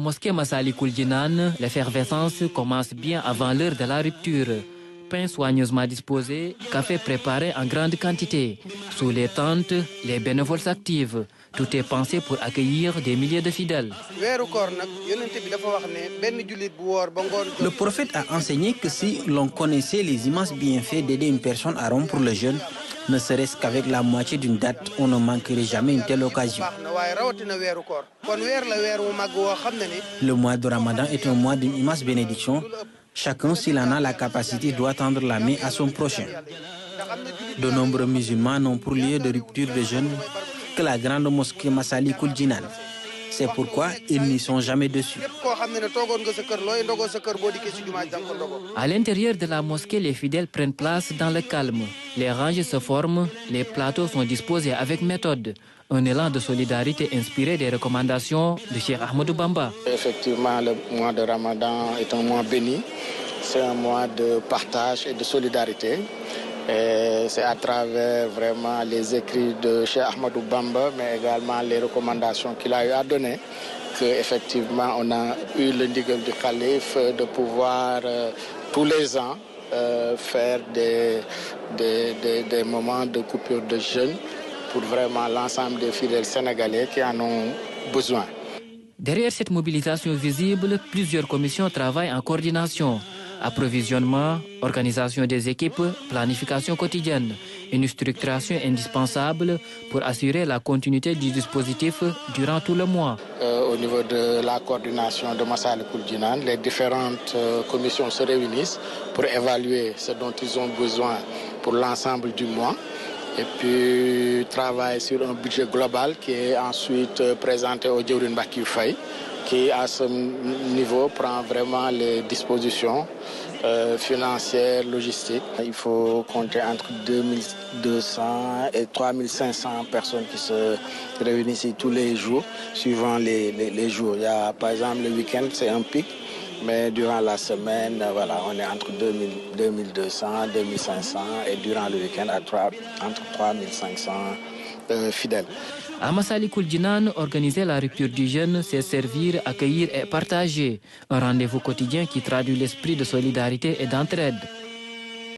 mosquée Massalikul Jinan, l'effervescence commence bien avant l'heure de la rupture. Pain soigneusement disposé, café préparé en grande quantité. Sous les tentes, les bénévoles s'activent. Tout est pensé pour accueillir des milliers de fidèles. Le prophète a enseigné que si l'on connaissait les immenses bienfaits d'aider une personne à rompre le jeûne, ne serait-ce qu'avec la moitié d'une date, on ne manquerait jamais une telle occasion. Le mois de Ramadan est un mois d'une immense bénédiction. Chacun, s'il en a la capacité, doit tendre la main à son prochain. De nombreux musulmans n'ont pour lieu de rupture de jeûne que la grande mosquée Massalikul Jinan. C'est pourquoi ils n'y sont jamais dessus. À l'intérieur de la mosquée, les fidèles prennent place dans le calme. Les ranges se forment, les plateaux sont disposés avec méthode. Un élan de solidarité inspiré des recommandations de Cheikh Ahmadou Bamba. Effectivement, le mois de Ramadan est un mois béni. C'est un mois de partage et de solidarité. C'est à travers vraiment les écrits de Cheikh Ahmadou Bamba, mais également les recommandations qu'il a eu à donner, qu'effectivement on a eu le ndigal du calife de pouvoir tous les ans faire des moments de coupure de jeûne pour vraiment l'ensemble des fidèles sénégalais qui en ont besoin. Derrière cette mobilisation visible, plusieurs commissions travaillent en coordination. Approvisionnement, organisation des équipes, planification quotidienne. Une structuration indispensable pour assurer la continuité du dispositif durant tout le mois. Au niveau de la coordination de Massalikul Jinan, les différentes commissions se réunissent pour évaluer ce dont ils ont besoin pour l'ensemble du mois. Et puis travailler sur un budget global qui est ensuite présenté au Djawrin Bakir Faye, qui à ce niveau prend vraiment les dispositions financières, logistiques. Il faut compter entre 2200 et 3500 personnes qui se réunissent ici tous les jours, suivant les jours. Il y a, par exemple, le week-end, c'est un pic. Mais durant la semaine, voilà, on est entre 2200, 2500 et durant le week-end, entre 3500 fidèles. À Massalikul Jinan, organiser la rupture du jeûne, c'est servir, accueillir et partager. Un rendez-vous quotidien qui traduit l'esprit de solidarité et d'entraide.